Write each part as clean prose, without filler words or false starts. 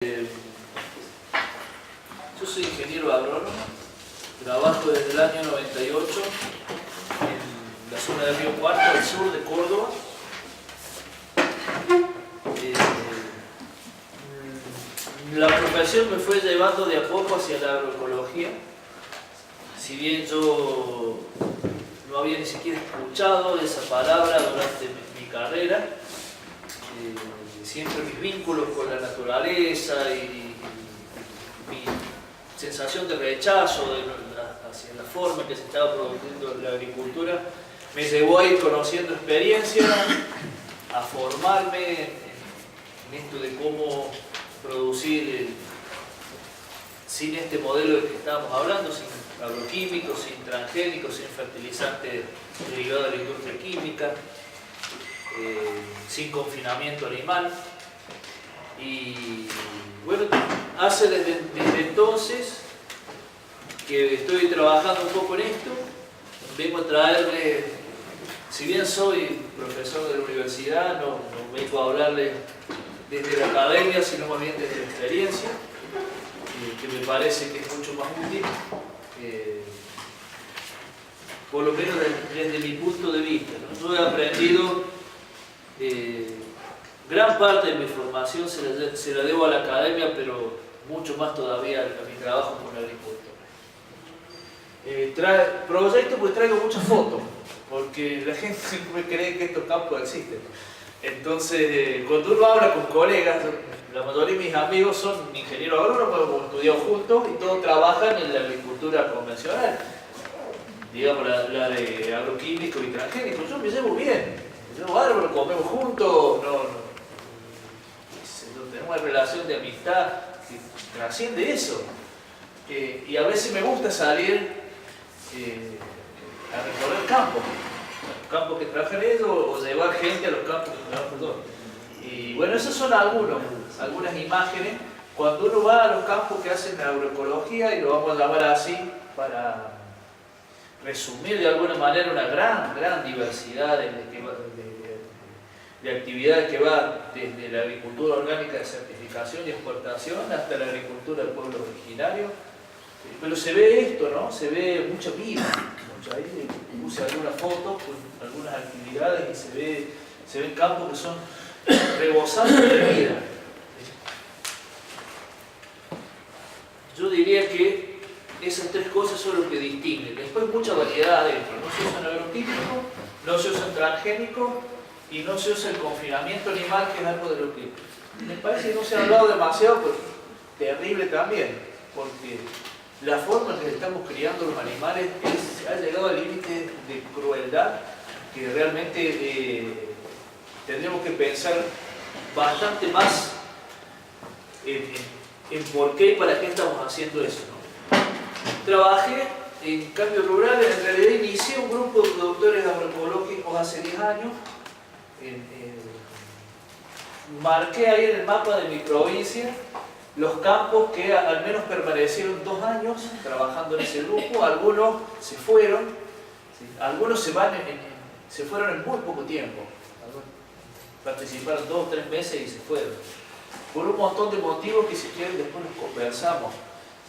Yo soy ingeniero agrónomo, trabajo desde el año 98 en la zona de Río Cuarto, al sur de Córdoba. La profesión me fue llevando de a poco hacia la agroecología. Si bien yo no había ni siquiera escuchado esa palabra durante mi carrera, siempre mis vínculos con la naturaleza y mi sensación de rechazo hacia la forma que se estaba produciendo la agricultura me llevó a ir conociendo experiencias, a formarme en esto de cómo producir sin este modelo del que estábamos hablando, sin agroquímicos, sin transgénicos, sin fertilizantes derivados de la industria química, sin confinamiento animal. Y bueno, hace desde entonces que estoy trabajando un poco en esto. Vengo a traerle, si bien soy profesor de la universidad, no vengo a hablarle desde la academia, sino más bien desde la experiencia, que me parece que es mucho más útil, por lo menos desde mi punto de vista, ¿no? Yo he aprendido, gran parte de mi formación se la debo a la academia, pero mucho más todavía a mi trabajo con agricultores. Proyecto pues traigo muchas fotos, porque la gente siempre cree que estos campos existen. Entonces, cuando uno habla con colegas, la mayoría de mis amigos son ingenieros agrónomos, hemos estudiado juntos y todos trabajan en la agricultura convencional, digamos la de agroquímicos y transgénicos. Yo me llevo bien, me llevo bárbaro, comemos juntos, no tenemos una relación de amistad que trasciende eso. Y a veces me gusta salir a recorrer campos que trabajan ellos o llevar gente a los campos que trabajan todos. Y bueno, esas son algunas imágenes cuando uno va a los campos que hacen agroecología, y lo vamos a llamar así para resumir de alguna manera una gran diversidad de actividades que va desde la agricultura orgánica de certificación y exportación hasta la agricultura del pueblo originario. Pero se ve esto, ¿no? Se ve mucha vida. Ahí puse algunas fotos con algunas actividades y se ven campos que son rebosantes de vida. Yo diría que esas tres cosas son lo que distinguen. Después mucha variedad adentro. No se usan agroquímicos, no se usan transgénicos y no se usa el confinamiento animal, que es algo de lo que me parece que no se ha hablado demasiado, pero terrible también, porque la forma en que estamos criando los animales ha llegado al límite de crueldad que realmente tendremos que pensar bastante más en por qué y para qué estamos haciendo eso, ¿no? Trabajé en cambio rural, en realidad inicié un grupo de productores agroecológicos hace 10 años. Marqué ahí en el mapa de mi provincia los campos que al menos permanecieron 2 años trabajando en ese grupo. Algunos se fueron, ¿sí? Algunos se fueron en muy poco tiempo. Participaron 2 o 3 meses y se fueron. Por un montón de motivos que si quieren después los conversamos,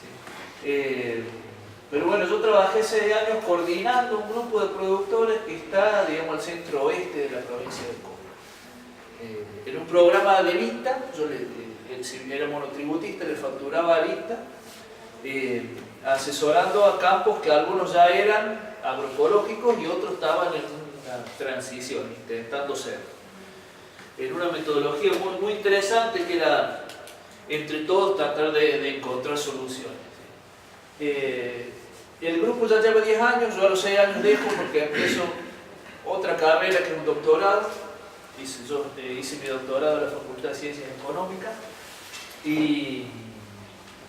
¿sí? Pero bueno, yo trabajé 6 años coordinando un grupo de productores que está, digamos, al centro oeste de la provincia de Córdoba. En un programa de vista, yo era monotributista, le facturaba a vista, asesorando a campos que algunos ya eran agroecológicos y otros estaban en una transición, intentando ser. En una metodología muy interesante que era, entre todos, tratar de encontrar soluciones. El grupo ya lleva 10 años, yo a los 6 años dejo porque empiezo otra carrera que es un doctorado. Hice mi doctorado en la Facultad de Ciencias Económicas y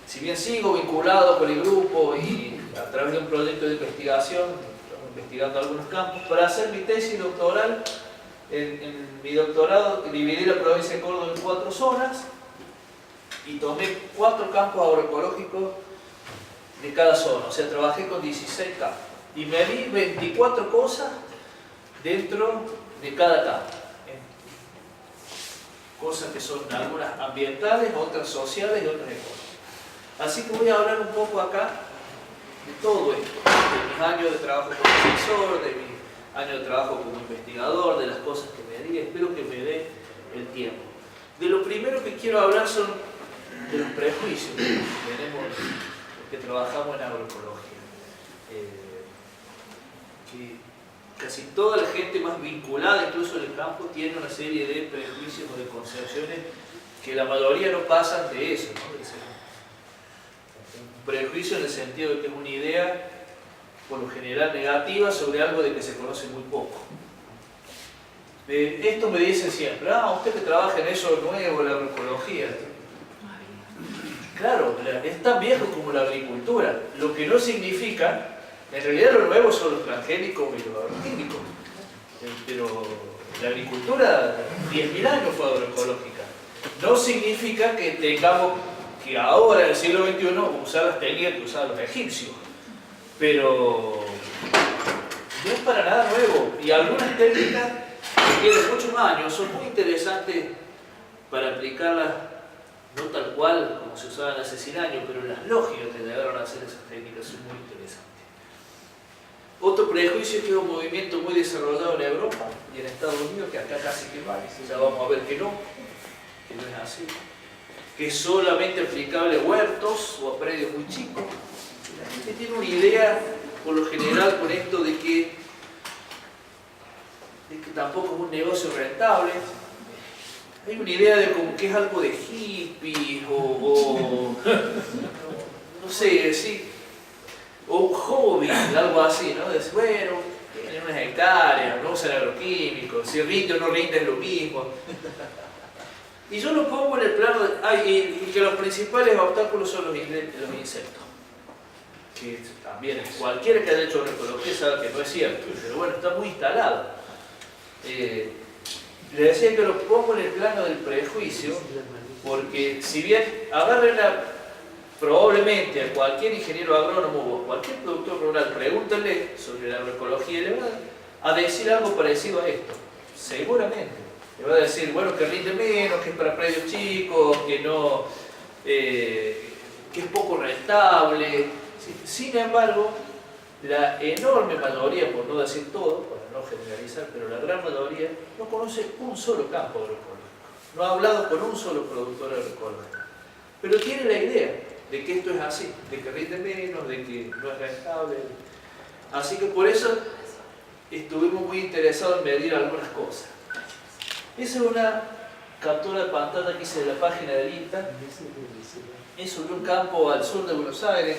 si bien sigo vinculado con el grupo y a través de un proyecto de investigación, estamos investigando algunos campos, para hacer mi tesis doctoral, en mi doctorado dividí la provincia de Córdoba en 4 zonas y tomé 4 campos agroecológicos de cada zona, o sea, trabajé con 16 campos y medí 24 cosas dentro de cada campo. cosas que son algunas ambientales, otras sociales y otras económicas. Así que voy a hablar un poco acá de todo esto, de mis años de trabajo como asesor, de mis años de trabajo como investigador, de las cosas que me di, espero que me dé el tiempo. De lo primero que quiero hablar son de los prejuicios que tenemos los que trabajamos en agroecología. Que casi toda la gente más vinculada, incluso en el campo, tiene una serie de prejuicios o de concepciones que la mayoría no pasan de eso, ¿no? Un prejuicio en el sentido de que es una idea, por lo general negativa, sobre algo de que se conoce muy poco. Esto me dicen siempre, usted que trabaja en eso nuevo, la agroecología. Claro, es tan viejo como la agricultura, lo que no significa, en realidad lo nuevo son los transgénicos y los agroquímicos, pero la agricultura 10.000 años fue agroecológica. No significa que tengamos que ahora, en el siglo XXI, usar las técnicas que usaban los egipcios, pero no es para nada nuevo, y algunas técnicas que tienen muchos años son muy interesantes para aplicarlas, no tal cual como se usaban hace 100 años, pero las lógicas que llegaron a hacer esas técnicas son muy interesantes. Otro prejuicio es que es un movimiento muy desarrollado en Europa y en Estados Unidos, que acá casi que va, ya vamos a ver que no es así, que es solamente aplicable a huertos o a predios muy chicos. La gente tiene una idea, por lo general, con esto de que tampoco es un negocio rentable. Hay una idea de como que es algo de hippies o no sé, sí, o un hobby, algo así, ¿no? Decir, bueno, tienen unas hectáreas, no usan agroquímicos, si rinde o no rinde es lo mismo. Y yo lo pongo en el plano de, y que los principales obstáculos son los insectos. Que también cualquiera que haya hecho agroecología sabe que no es cierto, pero bueno, está muy instalado. Le decía que lo pongo en el plano del prejuicio, porque si bien agarren probablemente a cualquier ingeniero agrónomo o a cualquier productor rural, pregúntenle sobre la agroecología y le van a decir algo parecido a esto, seguramente. Le va a decir, bueno, que rinde menos, que es para predios chicos, que no, que es poco rentable. Sin embargo, la enorme mayoría, por no decir todo, para no generalizar, pero la gran mayoría no conoce un solo campo agroecológico, no ha hablado con un solo productor agroecológico, pero tiene la idea de que esto es así, de que rinde menos, de que no es rentable. Así que por eso estuvimos muy interesados en medir algunas cosas. Esa es una captura de pantalla que hice de la página del INTA. Es sobre un campo al sur de Buenos Aires,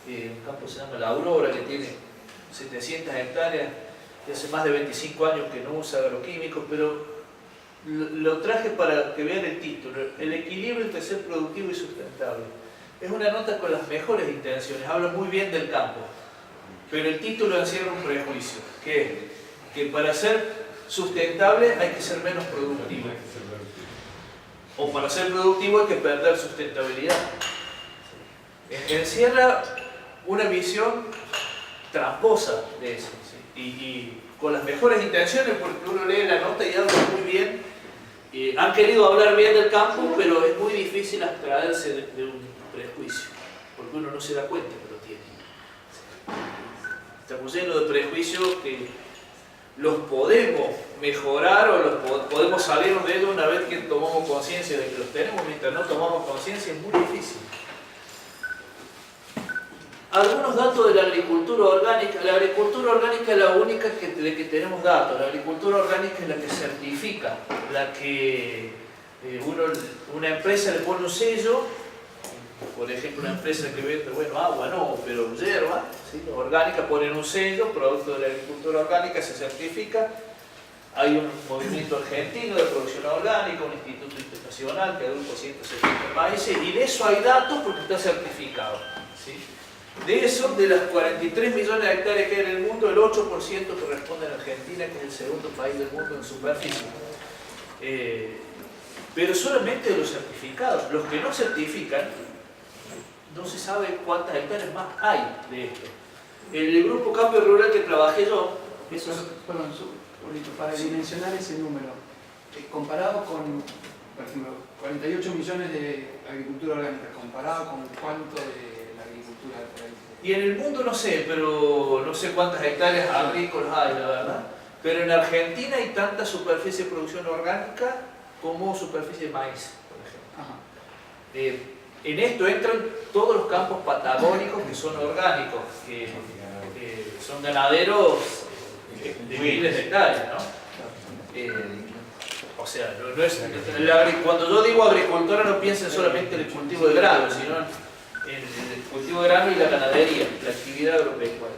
un campo que se llama La Aurora, que tiene 700 hectáreas, y hace más de 25 años que no usa agroquímicos, pero lo traje para que vean el título, el equilibrio entre ser productivo y sustentable. Es una nota con las mejores intenciones, habla muy bien del campo, pero el título encierra un prejuicio, que es que para ser sustentable hay que ser menos productivo, o para ser productivo hay que perder sustentabilidad. Encierra una visión tramposa de eso, ¿sí? Y con las mejores intenciones, porque uno lee la nota y habla muy bien, han querido hablar bien del campo, pero es muy difícil abstraerse de un prejuicio, porque uno no se da cuenta que lo tiene. Estamos llenos de prejuicios que los podemos mejorar o los podemos salirnos de ellos una vez que tomamos conciencia de que los tenemos. Mientras no tomamos conciencia es muy difícil. Algunos datos de la agricultura orgánica. La agricultura orgánica es la única de que tenemos datos. La agricultura orgánica es la que certifica, la que una empresa le pone un sello. Por ejemplo, una empresa que vende, bueno, agua no, pero hierba, ¿sí? Orgánica, ponen un sello, producto de la agricultura orgánica, se certifica. Hay un movimiento argentino de producción orgánica, un instituto internacional que agrupa 170 países, y de eso hay datos porque está certificado, ¿sí? De eso, de las 43 millones de hectáreas que hay en el mundo, el 8% corresponde a Argentina, que es el segundo país del mundo en superficie. Pero solamente de los certificados. Los que no certifican, no se sabe cuántas hectáreas más hay de esto. El grupo Cambio Rural que trabajé yo... Perdón, para dimensionar ese número, comparado con por ejemplo, 48 millones de agricultura orgánica, comparado con cuánto de la agricultura tradicional. Y en el mundo no sé, pero no sé cuántas hectáreas agrícolas hay, la verdad. Pero en Argentina hay tanta superficie de producción orgánica como superficie de maíz, por ejemplo. En esto entran todos los campos patagónicos que son orgánicos, que son ganaderos de miles de hectáreas, ¿no? O sea, no es, cuando yo digo agricultura no piensen solamente en el cultivo de grano, sino en el cultivo de grano y la ganadería, la actividad agropecuaria.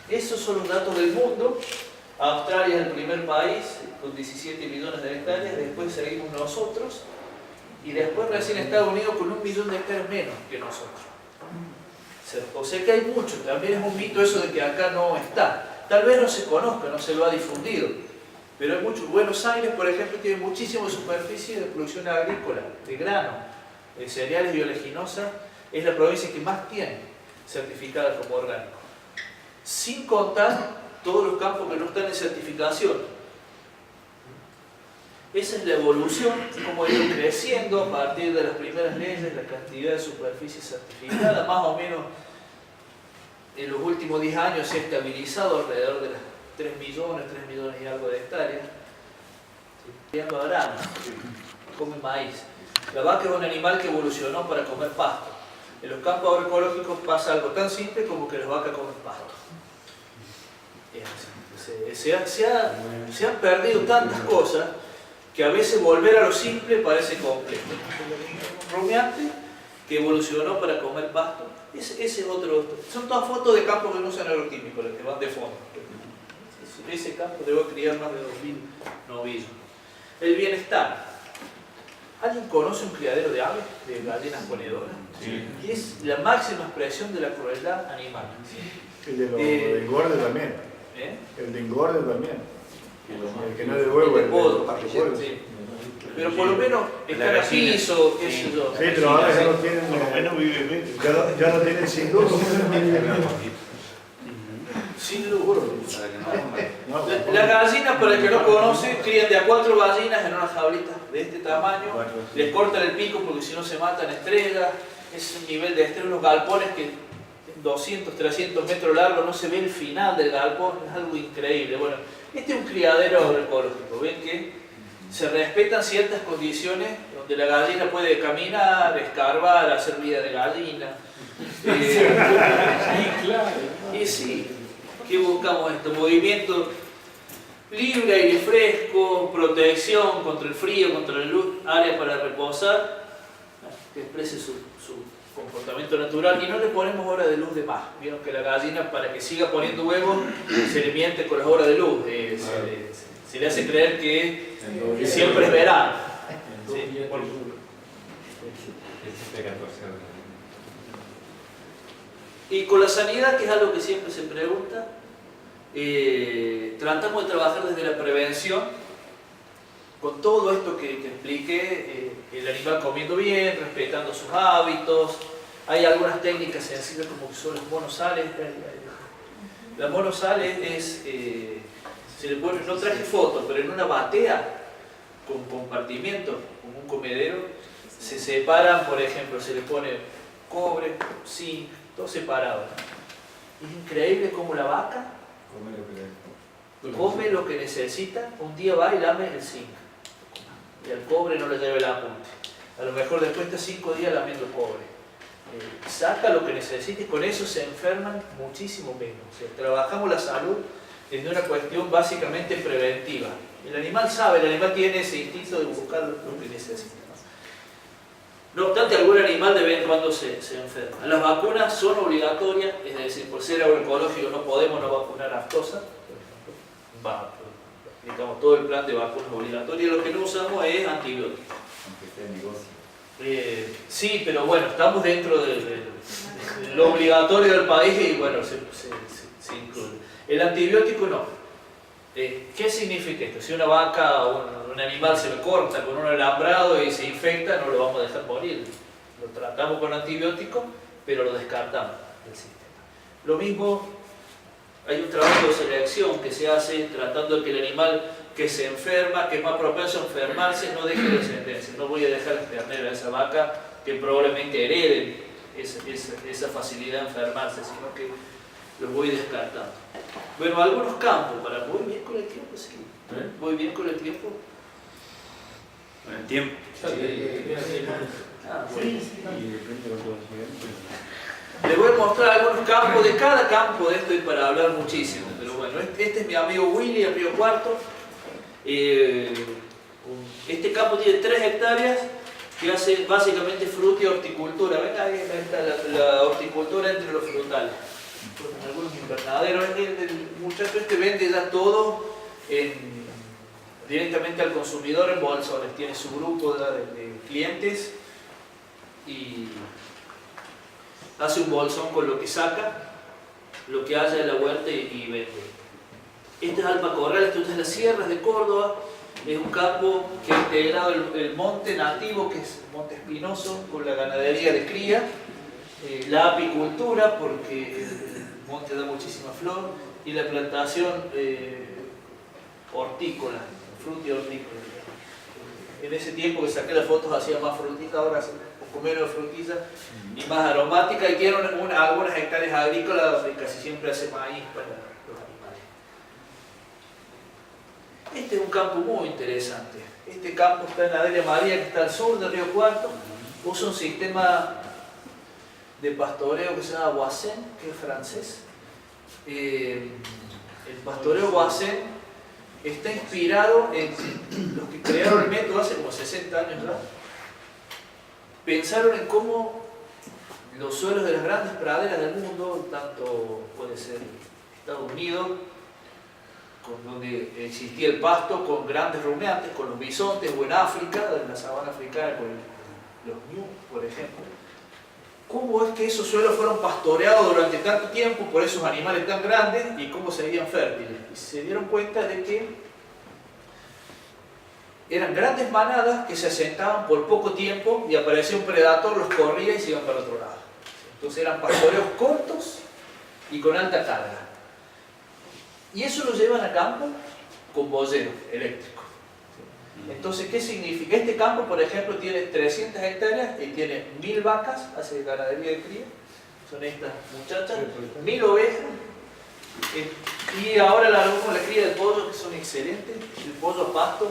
Esos son los datos del mundo. Australia es el primer país con 17 millones de hectáreas, después seguimos nosotros y después recién Estados Unidos con 1 millón de hectáreas menos que nosotros. O sea que hay mucho, también es un mito eso de que acá no está. Tal vez no se conozca, no se lo ha difundido, pero hay mucho. Buenos Aires, por ejemplo, tiene muchísima superficie de producción agrícola, de grano, de cereales y oleaginosa. Es la provincia que más tiene certificada como orgánico. Sin contar todos los campos que no están en certificación. Esa es la evolución, cómo ha ido creciendo a partir de las primeras leyes, la cantidad de superficie certificada, más o menos en los últimos 10 años se ha estabilizado alrededor de las 3 millones y algo de hectáreas. Criando grano, come maíz. La vaca es un animal que evolucionó para comer pasto. En los campos agroecológicos pasa algo tan simple como que las vacas comen pasto. Se han perdido tantas cosas que a veces volver a lo simple parece complejo. Un rumiante que evolucionó para comer pasto. Ese es otro. Son todas fotos de campos que no usan agroquímicos, las que van de fondo. Ese campo debe criar más de 2000 novillos. El bienestar. ¿Alguien conoce un criadero de aves, de gallinas ponedoras? Sí. Y es la máxima expresión de la crueldad animal. El de engorde también. El de engorde también. El que no es de huevo, el de podo. pollo. Sí. Pero por lo menos estar a piso, qué sé yo. Sí, pero ahora ya no tienen. Por lo menos vive bien. Ya no tienen sin luz. Sin luz. La gallina, para el que no conoce, crían de a 4 gallinas en una jaulita de este tamaño. Les cortan el pico porque si no se matan estrellas. Es un nivel de estrés, unos galpones que 200, 300 metros largos, no se ve el final del galpón, es algo increíble. Bueno, este es un criadero agroecológico. Ven que se respetan ciertas condiciones donde la gallina puede caminar, escarbar, hacer vida de gallina. Y sí, ¿qué buscamos esto? Movimiento libre, aire fresco, protección contra el frío, contra la luz, área para reposar, que exprese su comportamiento natural, y no le ponemos hora de luz de más. Vieron que la gallina, para que siga poniendo huevos, se le miente con las horas de luz, se le hace creer que siempre es verano. Sí, y con la sanidad, que es algo que siempre se pregunta, tratamos de trabajar desde la prevención, con todo esto que expliqué, el animal comiendo bien, respetando sus hábitos. Hay algunas técnicas sencillas como que son los monosales. La monosal es, se le pone, no traje foto, pero en una batea con compartimientos, como un comedero, se separan, por ejemplo, se le pone cobre, zinc, todo separado. Es increíble cómo la vaca come lo que necesita, un día va y lame el zinc. Y al cobre no le lleva el apunte. A lo mejor después de 5 días lamiendo el cobre. Saca lo que necesita y con eso se enferman muchísimo menos. O sea, trabajamos la salud desde una cuestión básicamente preventiva. El animal sabe, el animal tiene ese instinto de buscar lo que necesita. No obstante, algún animal de vez en cuando se enferma. Las vacunas son obligatorias, es decir, por ser agroecológico no podemos no vacunar aftosa. Aplicamos todo el plan de vacunas obligatorias, lo que no usamos es antibióticos. Aunque sea negocio. Sí, pero bueno, estamos dentro de lo obligatorio del país y bueno, se incluye. El antibiótico no. ¿Qué significa esto? Si una vaca o un animal se le corta con un alambrado y se infecta, no lo vamos a dejar morir. Lo tratamos con antibióticos, pero lo descartamos del sistema. Lo mismo, hay un trabajo de selección que se hace tratando de que el animal que se enferma, que es más propenso a enfermarse, no deje descendencia. No voy a dejar las terneras de esa vaca que probablemente hereden esa facilidad de enfermarse, sino que los voy descartando. Bueno, algunos campos, ¿voy bien con el tiempo? Sí. ¿Voy bien con el tiempo? Con el tiempo. Ah, bueno. Les voy a mostrar algunos campos, de cada campo de esto hay para hablar muchísimo, pero bueno, este es mi amigo Willy, en Río Cuarto. Este campo tiene 3 hectáreas que hace básicamente fruta y horticultura. Ven ahí está la horticultura entre los frutales. Con algunos invernaderos. El muchacho este vende ya todo directamente al consumidor en bolsones. Tiene su grupo de clientes y hace un bolsón con lo que saca, lo que haya en la huerta y vende. Este es Alpa Corral, esto es las sierras de Córdoba. Es un campo que ha integrado el monte nativo, que es monte espinoso, con la ganadería de cría, la apicultura, porque el monte da muchísima flor, y la plantación hortícola, fruta y hortícola. En ese tiempo que saqué las fotos hacía más frutita, ahora hace un poco menos frutilla y más aromática, y tiene algunas hectáreas agrícolas donde casi siempre hace maíz para los animales. Este es un campo muy interesante. Este campo está en la Delia María, que está al sur de Río Cuarto. Usa un sistema de pastoreo que se llama Voisin, que es francés. El pastoreo Voisin está inspirado en los que crearon el método hace como 60 años ya. Pensaron en cómo los suelos de las grandes praderas del mundo, tanto puede ser Estados Unidos, donde existía el pasto con grandes rumiantes, con los bisontes, o en África, en la sabana africana, con los ñu, por ejemplo. ¿Cómo es que esos suelos fueron pastoreados durante tanto tiempo por esos animales tan grandes y cómo seguían fértiles? Y se dieron cuenta de que eran grandes manadas que se asentaban por poco tiempo y aparecía un predator, los corría y se iban para otro lado. Entonces eran pastoreos cortos y con alta carga. Y eso lo llevan a campo con boyero eléctrico. Entonces, ¿qué significa? Este campo, por ejemplo, tiene 300 hectáreas y tiene 1000 vacas, hace ganadería de cría, son estas muchachas, 1000 ovejas, y ahora largó con la cría de pollo, que son excelentes, el pollo a pasto.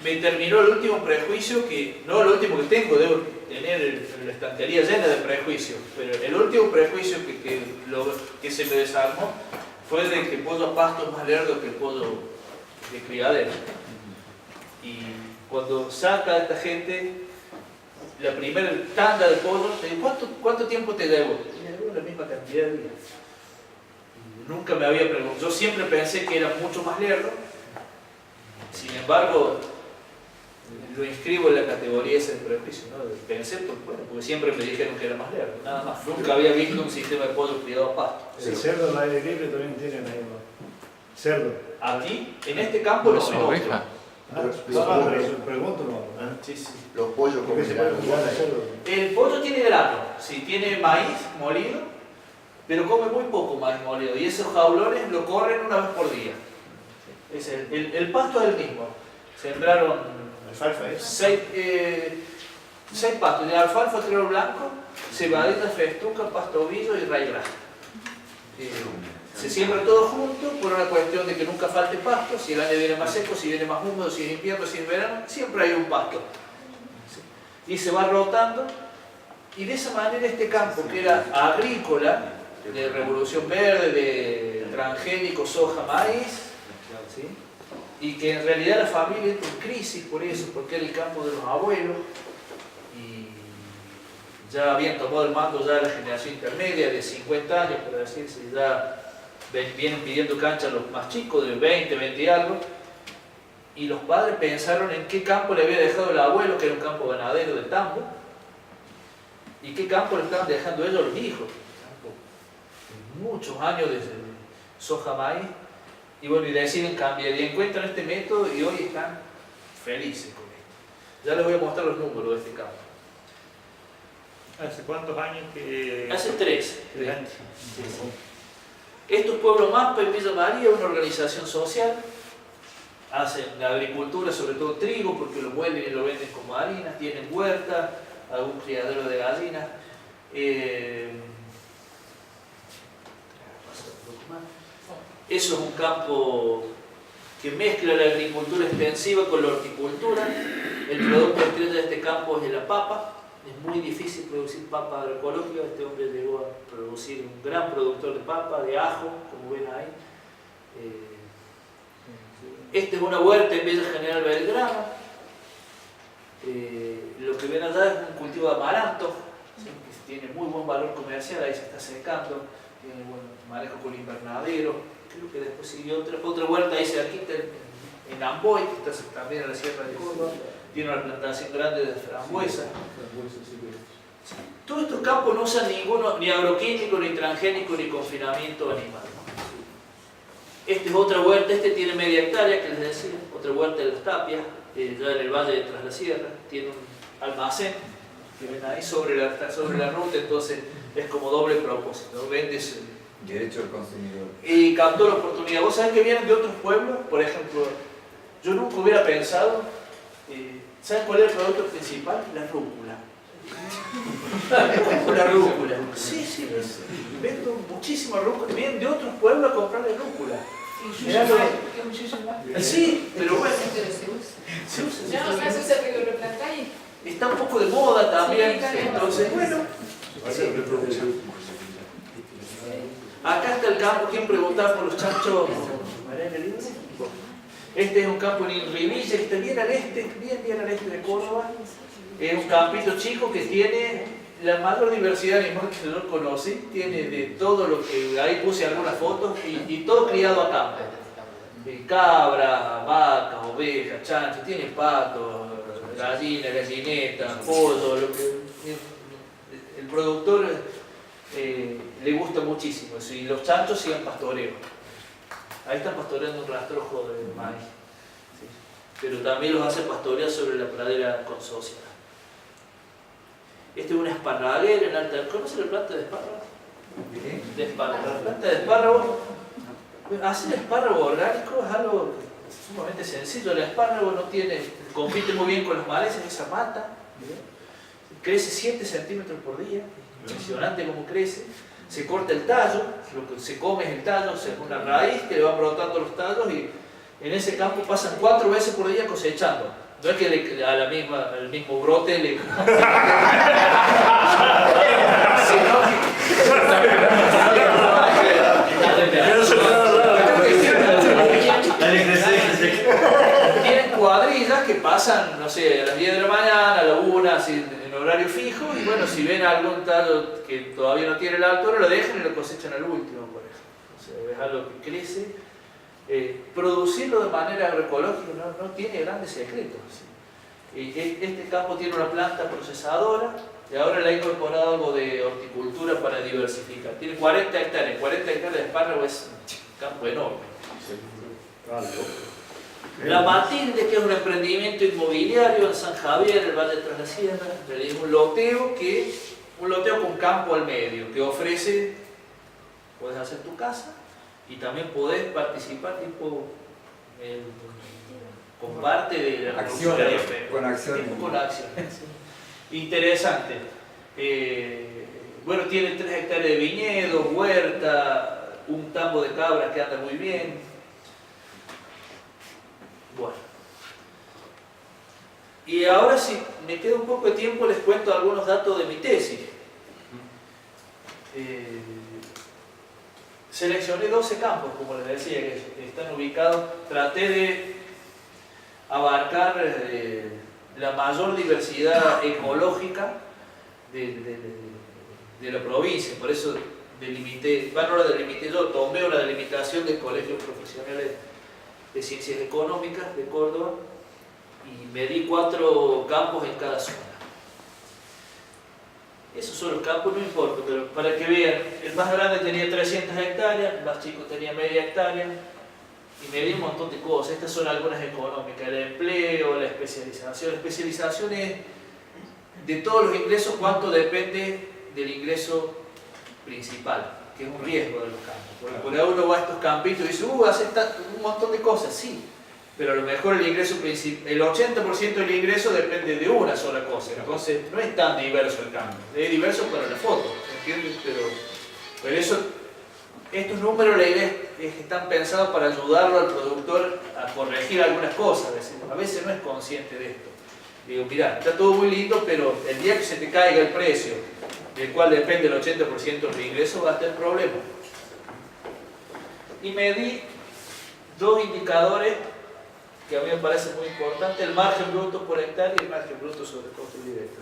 Me terminó el último prejuicio, que no el último que tengo, debo tener la estantería llena de prejuicios, pero el último prejuicio que se me desarmó fue de que el pollo a pasto es más lerdo que el pollo de criadero. Y cuando saca a esta gente la primera tanda de pollo, te digo, ¿cuánto tiempo te debo? Y me debo la misma cantidad de días. Nunca me había preguntado, yo siempre pensé que era mucho más lerdo, sin embargo, lo inscribo en la categoría ese de prejuicio, ¿no? Pensé, porque siempre me dijeron que era más lerdo, nada más. Nunca había visto un sistema de pollo criado a pasto. El cerdo al aire libre también tienen ahí, ¿no? Cerdo. Aquí, en este campo, no se oveja. Pregunto, ¿no? Sí, sí. Los pollos ¿Por qué se puede jugar al cerdo? El pollo tiene grano, sí, tiene maíz molido, pero come muy poco maíz molido, y esos jaulones lo corren una vez por día. El pasto es el mismo. Sembraron Alfalfa, 6 pastos, de alfalfa, trigo blanco, cebadita, festuca, pasto ovillo y raigras. Se siembra todo junto por una cuestión de que nunca falte pasto. Si el año viene más seco, si viene más húmedo, si es invierno, si es verano, siempre hay un pasto. Y se va rotando, y de esa manera este campo, que era agrícola, de revolución verde, de transgénico, soja, maíz, ¿sí? Y que en realidad la familia entra en crisis por eso, porque era el campo de los abuelos, y ya habían tomado el mando ya de la generación intermedia, de 50 años, por decirse, ya vienen pidiendo cancha a los más chicos, de 20 y algo, y los padres pensaron en qué campo le había dejado el abuelo, que era un campo ganadero de tambo, y qué campo le estaban dejando ellos a los hijos. Muchos años de soja, maíz, y bueno, y deciden cambiar, y encuentran este método, y hoy están felices con esto. Ya les voy a mostrar los números de este campo. ¿Hace cuántos años que...? Hace 3 años. Sí, sí. Esto es Pueblo Mapa en Villa María, una organización social. hacen agricultura, sobre todo trigo, porque lo muelen y lo venden como harina, tienen huerta, algún criadero de gallinas. Eso es un campo que mezcla la agricultura extensiva con la horticultura. El producto estrella de este campo es la papa. Es muy difícil producir papa agroecológica. Este hombre llegó a producir un gran productor de papa, de ajo, como ven ahí. Esta es una huerta en Villa General Belgrano. Lo que ven allá es un cultivo de amaranto, ¿sí? Que tiene muy buen valor comercial, ahí se está secando, tiene buen manejo con invernadero. Creo que después siguió otra huerta ahí cerquita en Amboy, que está también en la Sierra de Córdoba. Tiene una plantación grande de frambuesa. Todos estos campos no usan ninguno, ni agroquímico, ni transgénico, ni confinamiento animal. Esta es otra huerta, este tiene media hectárea, que les decía, otra huerta de las Tapias, ya en el valle de Tras la Sierra, tiene un almacén que ven ahí está sobre la ruta, entonces es como doble propósito, ¿no? Vendes derecho al consumidor. y captó la oportunidad. Vos sabés que vienen de otros pueblos, por ejemplo, yo nunca hubiera pensado, ¿sabes cuál es el producto principal? La rúcula. La rúcula. Sí, vendo muchísima rúcula. Vienen de otros pueblos a comprarle rúcula. Sí, pero bueno. Se usa. Está un poco de moda también. Entonces, bueno. Acá está el campo. ¿Quién preguntaba por los chanchos? Este es un campo en Inrivilla, que está bien al este de Córdoba. Es un campito chico que tiene la mayor diversidad de animales que yo conocí. Tiene de todo lo que ahí puse algunas fotos y todo criado a campo. Cabra, vacas, ovejas, chanchos, tiene patos, gallinas, gallinetas, pollo. El productor le gusta muchísimo eso. Y los chanchos siguen pastoreo. Ahí están pastoreando un rastrojo de maíz. ¿Sí? Pero también los hace pastorear sobre la pradera consociada. Este es una esparraguera en alta. ¿Conoce la planta de espárrago? De espárrago. La planta de espárrago, hacer espárrago orgánico es algo sumamente sencillo. El espárrago no compite muy bien con las malezas, esa mata. Crece 7 centímetros por día. Impresionante cómo crece. Se corta el tallo, lo que se come es el tallo, se pone una raíz que le van brotando los tallos y en ese campo pasan 4 veces por día cosechando. No es que al mismo brote le... Tienen cuadrillas que pasan, no sé, a las 10 de la mañana, a la 1, así, en horario fijo, y bueno, si ven algún tallo que todavía no tiene la altura, lo dejan y lo cosechan al último, por ejemplo. O sea, es algo que crece. Producirlo de manera agroecológica no tiene grandes secretos. Este campo tiene una planta procesadora y ahora le ha incorporado algo de horticultura para diversificar. Tiene 40 hectáreas. 40 hectáreas de espárrago es un campo enorme. La Matilde, que es un emprendimiento inmobiliario en San Javier, el Valle de Tras la Sierra, es un loteo con campo al medio, que ofrece, puedes hacer tu casa y también podés participar con parte de la acción, con acciones. Interesante. Bueno, tiene 3 hectáreas de viñedo, huerta, un tambo de cabras que anda muy bien. Bueno. Y ahora si me queda un poco de tiempo les cuento algunos datos de mi tesis. Seleccioné 12 campos, como les decía, que están ubicados. Traté de abarcar la mayor diversidad ecológica de la provincia. Por eso delimité, no la delimité yo, tomé una delimitación de colegios profesionales de ciencias económicas de Córdoba y medí 4 campos en cada zona. Esos son los campos, no importa, pero para que vean, el más grande tenía 300 hectáreas, el más chico tenía media hectárea y medí un montón de cosas. Estas son algunas económicas, el empleo, la especialización. La especialización es de todos los ingresos, cuánto depende del ingreso principal, que es un riesgo de los campos. Porque por ahí uno va a estos campitos y dice, hace un montón de cosas, sí, pero a lo mejor el ingreso el 80% del ingreso depende de una sola cosa, entonces no es tan diverso el cambio, es diverso para la foto, ¿entiendes? Pero eso, estos números la idea es que están pensados para ayudarlo al productor a corregir algunas cosas, a veces no es consciente de esto. Digo, mira, está todo muy lindo, pero el día que se te caiga el precio, del cual depende el 80% del ingreso, va a tener problemas. Y medí dos indicadores que a mí me parecen muy importantes, el margen bruto por hectárea y el margen bruto sobre costo directo.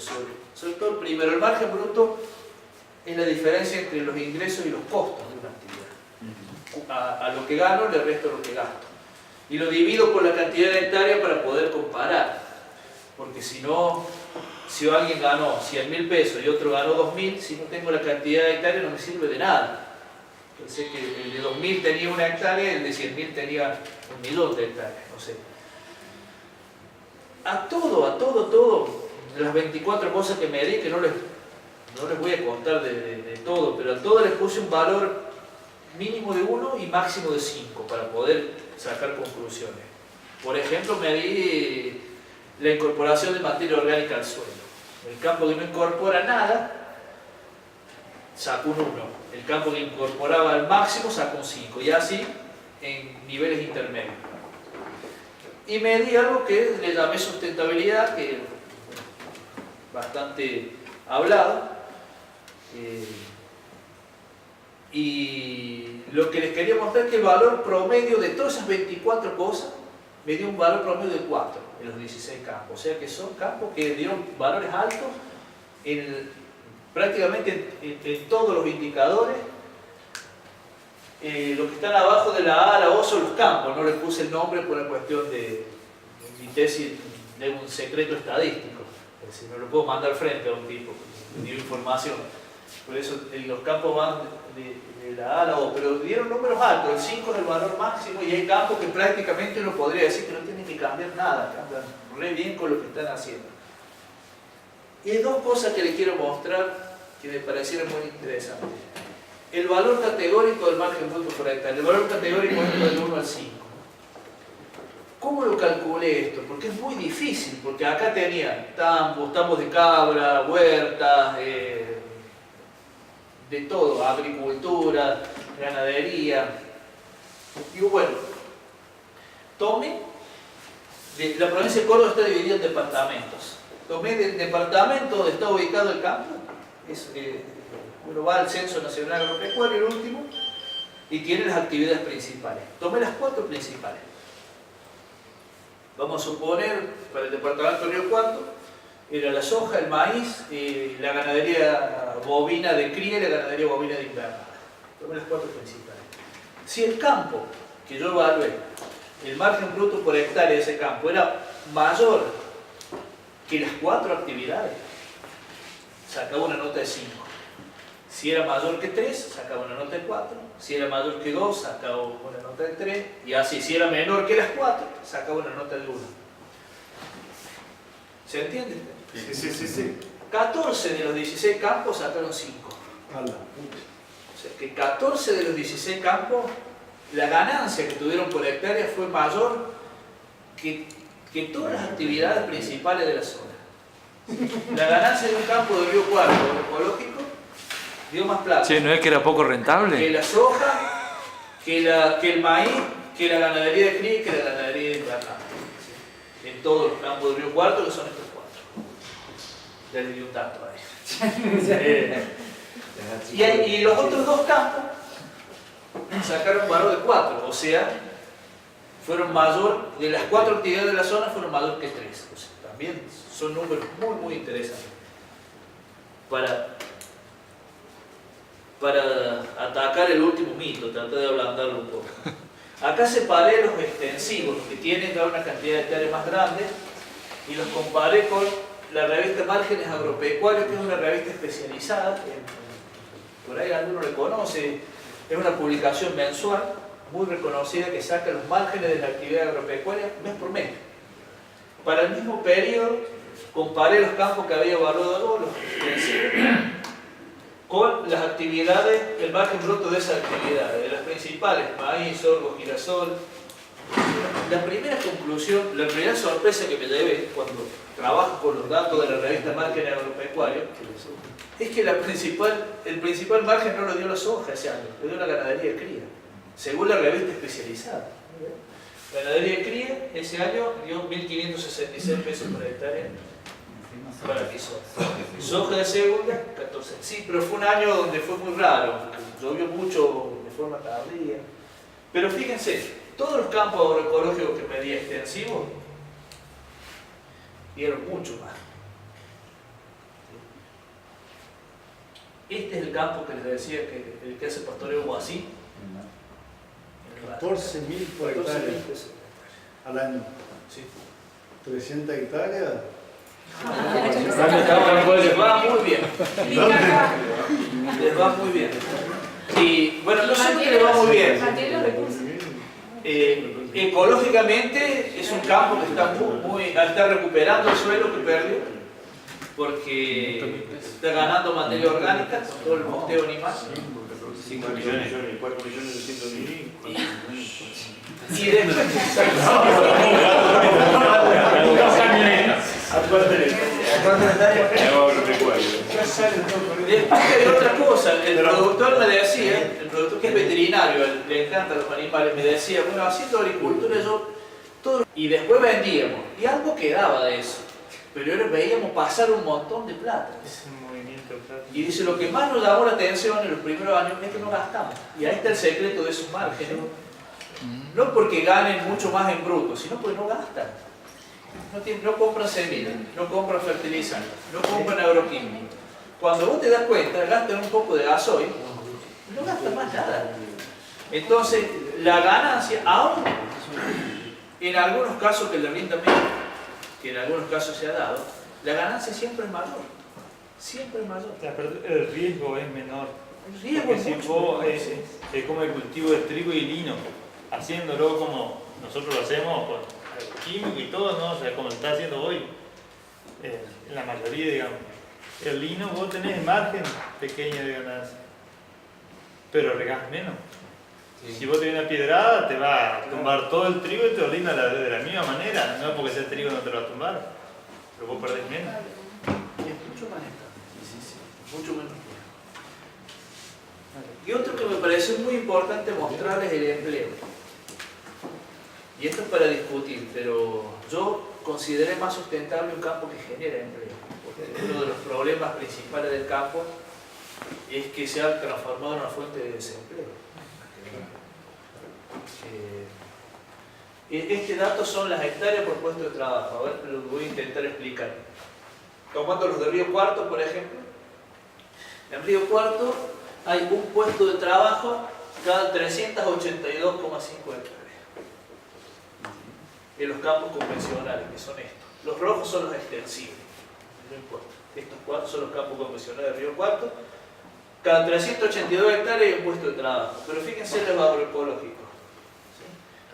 Sobre todo el primero, el margen bruto es la diferencia entre los ingresos y los costos de una actividad. A lo que gano le resto lo que gasto. Y lo divido por la cantidad de hectáreas para poder comparar. Porque si no, si alguien ganó 100.000 pesos y otro ganó 2.000, si no tengo la cantidad de hectáreas no me sirve de nada. Pensé que el de 2.000 tenía una hectárea y el de 100.000 tenía 1.000.000 de hectáreas, no sé. A todo, de las 24 cosas que medí, que no les voy a contar de todo, pero a todo les puse un valor mínimo de 1 y máximo de 5 para poder sacar conclusiones. Por ejemplo, medí la incorporación de materia orgánica al suelo. El campo que no incorpora nada, sacó un 1. El campo que incorporaba al máximo, sacó un 5. Y así en niveles intermedios. Y medí algo que le llamé sustentabilidad, que bastante hablado. Y lo que les quería mostrar es que el valor promedio de todas esas 24 cosas me dio un valor promedio de 4 en los 16 campos. O sea que son campos que dieron valores altos prácticamente en todos los indicadores. Los que están abajo de la A a la O son los campos, no les puse el nombre por una cuestión de mi tesis de un secreto estadístico. Es decir, no lo puedo mandar frente a un tipo que dio información. Por eso los campos van de la A a la O, pero dieron números altos, el 5 es el valor máximo y hay campos que prácticamente uno podría decir que no tienen que cambiar nada, cambian re bien con lo que están haciendo. Y hay dos cosas que les quiero mostrar que me parecieron muy interesantes. El valor categórico del margen bruto por hectárea. El valor categórico es del 1 al 5. ¿Cómo lo calculé esto? Porque es muy difícil, porque acá tenía tambos de cabra, huertas, de todo, agricultura, ganadería. Y bueno, la provincia de Córdoba está dividida en departamentos. Tomé del departamento donde está ubicado el campo, uno va al Censo Nacional Agropecuario, el último, y tiene las actividades principales. Tomé las 4 principales. Vamos a suponer, para el departamento de Río Cuarto, era la soja, el maíz, la ganadería bovina de cría y la ganadería bovina de invernada. Tomé las 4 principales. Si el campo que yo evalué, el margen bruto por hectárea de ese campo era mayor que las 4 actividades, sacaba una nota de 5. Si era mayor que 3, sacaba una nota de 4. Si era mayor que 2, sacaba una nota de 3. Y así, si era menor que las 4, sacaba una nota de 1. ¿Se entiende? Sí. 14 de los 16 campos sacaron 5. O sea que 14 de los 16 campos, la ganancia que tuvieron por hectárea fue mayor que todas las actividades principales de la zona. La ganancia de un campo de Río Cuarto ecológico dio más plata. Che, ¿no es que era poco rentable? Que la soja, que el maíz, que la ganadería de cría y que la ganadería de invernada. En todos los campos de Río Cuarto, que son estos 4. Ya le di un dato ahí. Y los otros 2 campos sacaron valor de 4, o sea, fueron mayor, de las 4 actividades de la zona fueron mayor que 3. O sea, también son números muy, muy interesantes para atacar el último mito, traté de ablandarlo un poco. Acá separé los extensivos, que tienen una cantidad de hectáreas más grande, y los comparé con la revista Márgenes Agropecuarios, que es una revista especializada, por ahí alguno le conoce, es una publicación mensual, muy reconocida, que saca los márgenes de la actividad agropecuaria mes por mes. Para el mismo periodo, comparé los campos que había evaluado los extensivos, con las actividades, el margen bruto de esas actividades, de las principales, maíz, sorgo, girasol, La primera conclusión, la primera sorpresa que me llevé cuando trabajo con los datos de la revista Margen Agropecuario es que el principal margen no lo dio la soja ese año, lo dio la ganadería de cría, según la revista especializada. Ganadería de cría ese año dio 1.566 pesos por hectárea para piso. Soja de segunda, 14. Sí, pero fue un año donde fue muy raro, llovió mucho de forma tardía. Pero fíjense, todos los campos agroecológicos que medía extensivos dieron mucho más. Este es el campo que les decía que el que hace pastoreo Guasí. 14.000 por hectárea al año. Sí. 300 hectáreas. Les va muy bien. Les va muy bien. Y bueno, no solo que les va muy bien. Ecológicamente es un campo que está recuperando el suelo que perdió, porque está ganando materia orgánica con todo el posteo animal. 5 millones, 4 millones 200 mil. Y después, después hay otra cosa, el productor me decía, el productor que es veterinario, le encantan los animales, me decía, bueno, haciendo agricultura yo, todo, y después vendíamos, y algo quedaba de eso, pero ahora veíamos pasar un montón de plata. Y dice, lo que más nos llamó la atención en los primeros años es que no gastamos, y ahí está el secreto de esos márgenes, no porque ganen mucho más en bruto, sino porque no gastan. No compran semillas, no compran fertilizantes, no compran agroquímicos. Cuando vos te das cuenta, gastan un poco de gasoil, no gastan más nada. Entonces, la ganancia, aún en algunos casos que le rinda menos, que en algunos casos se ha dado, la ganancia siempre es mayor. Siempre es mayor. El riesgo es menor. El riesgo porque es si mucho vos, menor, es como el cultivo de trigo y lino, haciéndolo como nosotros lo hacemos, con químico y todo, ¿no? O sea, como lo está haciendo hoy, en la mayoría, digamos. El lino vos tenés margen pequeño de ganancia, pero regás menos. Sí. Si vos tenés una piedrada, te va a tumbar todo el trigo y te ordina de la misma manera. No es porque sea trigo no te lo va a tumbar, pero vos perdés menos. Y es mucho más estable. Sí. Mucho menos. Y otro que me pareció muy importante mostrarles el empleo. Y esto es para discutir, pero yo consideré más sustentable un campo que genera empleo. Porque uno de los problemas principales del campo es que se ha transformado en una fuente de desempleo. Este dato son las hectáreas por puesto de trabajo. A ver, lo voy a intentar explicar. Tomando los de Río Cuarto, por ejemplo. En Río Cuarto hay un puesto de trabajo cada 382,5 hectáreas. En los campos convencionales, que son estos. Los rojos son los extensivos. No importa. Estos cuatro son los campos convencionales de Río Cuarto. Cada 382 hectáreas hay un puesto de trabajo. Pero fíjense en los agroecológicos.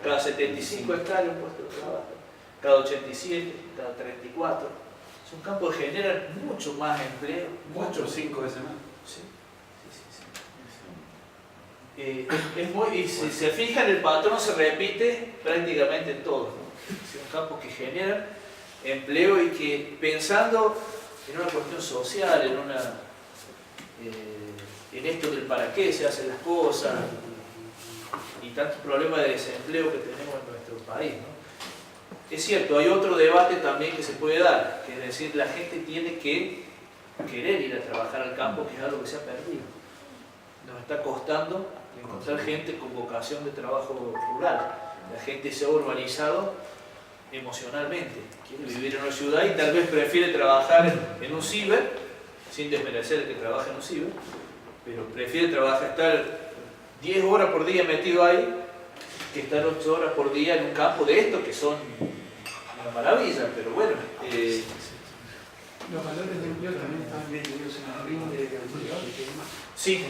Cada 75 hectáreas un puesto de trabajo, cada 87, cada 34. Son campos que generan mucho más empleo. 4 o 5 veces más. Sí. Y si se fijan, el patrón se repite prácticamente en todos, ¿no? Son campos que generan empleo y que, pensando en una cuestión social, en esto del para qué se hacen las cosas, y tantos problemas de desempleo que tenemos en nuestro país, ¿no? Es cierto, hay otro debate también que se puede dar, que es decir, la gente tiene que querer ir a trabajar al campo, que es algo que se ha perdido. Nos está costando encontrar gente con vocación de trabajo rural. La gente se ha urbanizado emocionalmente, quiere vivir en una ciudad y tal vez prefiere trabajar en un ciber, sin desmerecer el que trabaja en un ciber, pero prefiere estar 10 horas por día metido ahí, que estar 8 horas por día en un campo de estos que son una maravilla, pero bueno. Los valores de empleo también están metidos en el ritmo de agricultura. Sí.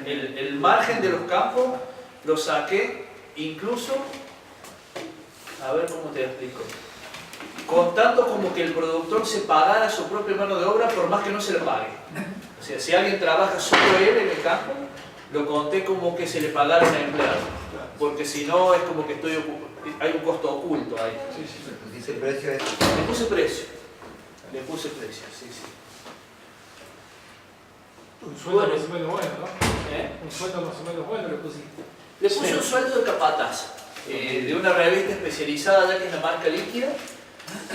El margen de los campos lo saqué incluso, a ver cómo te explico, contando como que el productor se pagara su propia mano de obra por más que no se le pague. O sea, si alguien trabaja solo él en el campo, lo conté como que se le pagara a un empleado, porque si no es como que estoy hay un costo oculto ahí. Sí, sí. Dice precio es. Le puse precio, sí, sí. Un sueldo Bueno. más o menos bueno, ¿no? ¿Eh? Un sueldo más o menos bueno le pusiste. Le puse un sueldo de capataz, de una revista especializada ya que es la marca Líquida,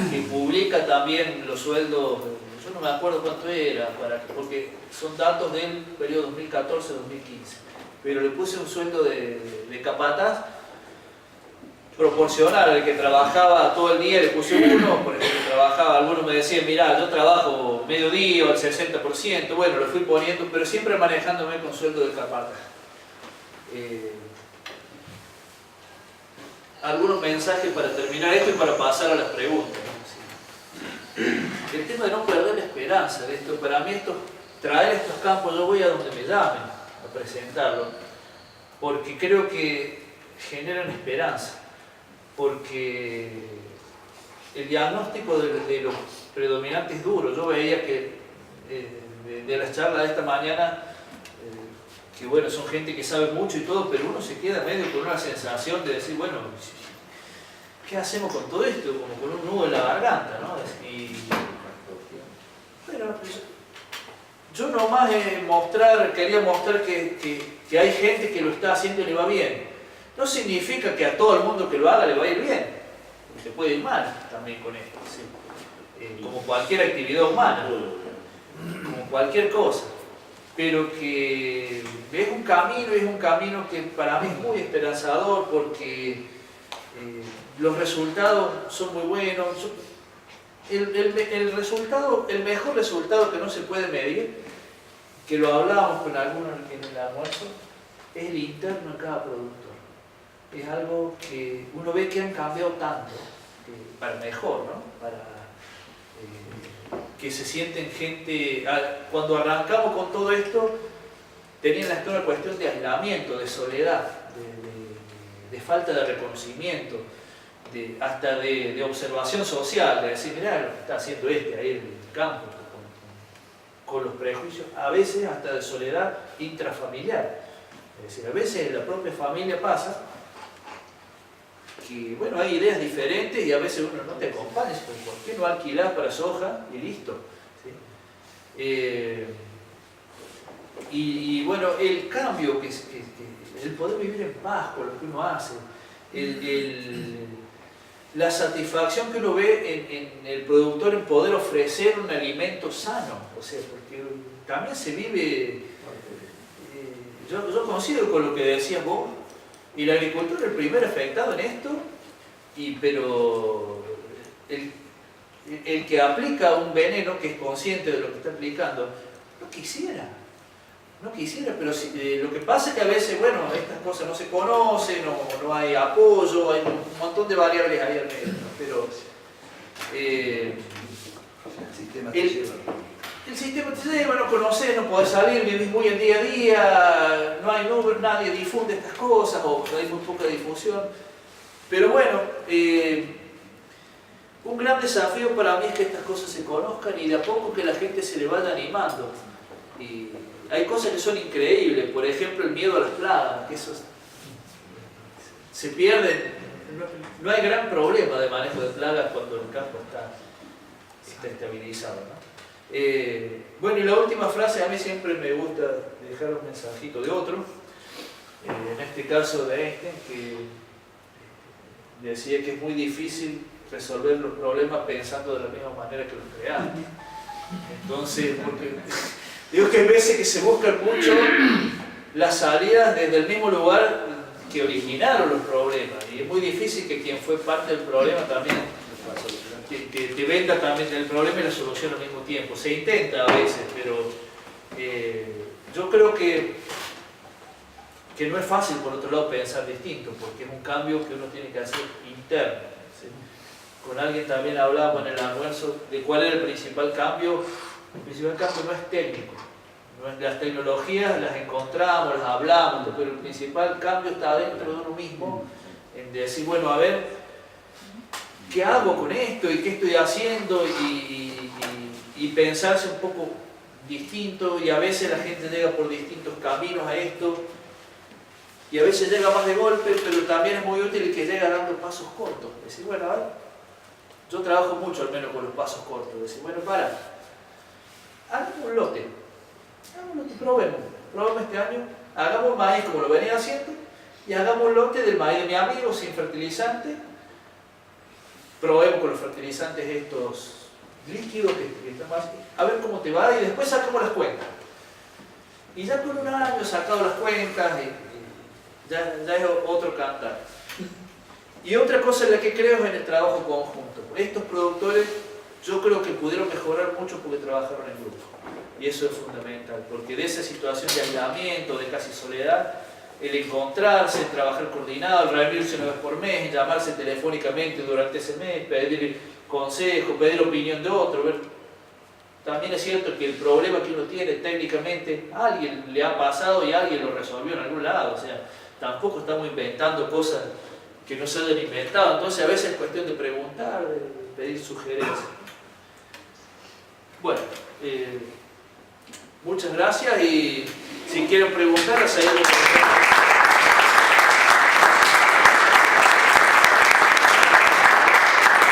que publica también los sueldos, yo no me acuerdo cuánto era, porque son datos del periodo 2014-2015, pero le puse un sueldo de capataz proporcional al que trabajaba todo el día, le puse uno, por ejemplo, trabajaba, algunos me decían, mirá, yo trabajo mediodía o el 60%, bueno, lo fui poniendo, pero siempre manejándome con sueldo de capataz. Algunos mensajes para terminar esto y para pasar a las preguntas, ¿no? Sí. El tema de no perder la esperanza de esto, para mí traer estos campos, yo voy a donde me llamen a presentarlo, porque creo que generan esperanza, porque el diagnóstico de los predominantes es duro. Yo veía que de las charlas de esta mañana, que bueno, son gente que sabe mucho y todo, pero uno se queda medio con una sensación de decir, bueno, ¿qué hacemos con todo esto? Como con un nudo en la garganta, ¿no? Y bueno, yo nomás quería mostrar que hay gente que lo está haciendo y le va bien. No significa que a todo el mundo que lo haga le va a ir bien, porque se puede ir mal también con esto, ¿sí? Como cualquier actividad humana, como cualquier cosa. Pero que es un camino que para mí es muy esperanzador, porque los resultados son muy buenos. El mejor resultado que no se puede medir, que lo hablábamos con algunos en el almuerzo, es el interno de cada productor. Es algo que uno ve que han cambiado tanto, para mejor, ¿no? Que se sienten gente. Cuando arrancamos con todo esto, tenían una cuestión de aislamiento, de soledad, de falta de reconocimiento, hasta de observación social, de decir, mirá lo que está haciendo ahí en el campo, con los prejuicios, a veces hasta de soledad intrafamiliar. Es decir, a veces en la propia familia pasa que, bueno, hay ideas diferentes y a veces uno no te acompaña, pero ¿por qué no alquilás para soja y listo? ¿Sí? Y bueno, el cambio, el poder vivir en paz con lo que uno hace, la satisfacción que uno ve en el productor en poder ofrecer un alimento sano, o sea, porque también se vive, yo coincido con lo que decías vos, y la agricultura es el primer afectado en esto, pero el que aplica un veneno, que es consciente de lo que está aplicando, no quisiera, pero lo que pasa es que a veces, bueno, estas cosas no se conocen, no hay apoyo, hay un montón de variables ahí al medio, ¿no? Pero el sistema te lleva, no conoces, no podés salir, vivís muy el día a día, no hay número, nadie difunde estas cosas, o hay muy poca difusión. Pero bueno, un gran desafío para mí es que estas cosas se conozcan y de a poco que la gente se le vaya animando. Y hay cosas que son increíbles, por ejemplo el miedo a las plagas, que eso se pierde. No hay gran problema de manejo de plagas cuando el campo está estabilizado, ¿no? Bueno, y la última frase, a mí siempre me gusta dejar un mensajito de otro, en este caso de Einstein, que decía que es muy difícil resolver los problemas pensando de la misma manera que los creamos. Entonces, porque digo que hay veces que se buscan mucho las salidas desde el mismo lugar que originaron los problemas, y es muy difícil que quien fue parte del problema también te venda también el problema y la solución al mismo tiempo. Se intenta a veces, pero yo creo que no es fácil, por otro lado, pensar distinto, porque es un cambio que uno tiene que hacer interno, ¿sí? Con alguien también hablábamos en el almuerzo de cuál era el principal cambio. El principal cambio no es técnico, las tecnologías las encontramos, las hablamos, pero el principal cambio está dentro de uno mismo, en decir, bueno, a ver, ¿qué hago con esto? ¿Y qué estoy haciendo? Y pensarse un poco distinto, y a veces la gente llega por distintos caminos a esto, y a veces llega más de golpe, pero también es muy útil el que llega dando pasos cortos. Decir, bueno, a ver, yo trabajo mucho al menos con los pasos cortos. Decir, bueno, hagamos un lote, probemos este año, hagamos maíz como lo venía haciendo, y hagamos un lote del maíz de mi amigo sin fertilizante, probemos con los fertilizantes estos líquidos que están más, a ver cómo te va y después sacamos las cuentas. Y ya con un año sacado las cuentas, ya es otro cantar. Y otra cosa en la que creo es en el trabajo conjunto. Estos productores yo creo que pudieron mejorar mucho porque trabajaron en grupo. Y eso es fundamental, porque de esa situación de aislamiento, de casi soledad, el encontrarse, el trabajar coordinado, el reunirse una vez por mes, llamarse telefónicamente durante ese mes, pedir consejo, pedir opinión de otro. También es cierto que el problema que uno tiene técnicamente, a alguien le ha pasado y alguien lo resolvió en algún lado. O sea, tampoco estamos inventando cosas que no se hayan inventado. Entonces a veces es cuestión de preguntar, de pedir sugerencias. Bueno, muchas gracias y si quieren preguntar, seguimos.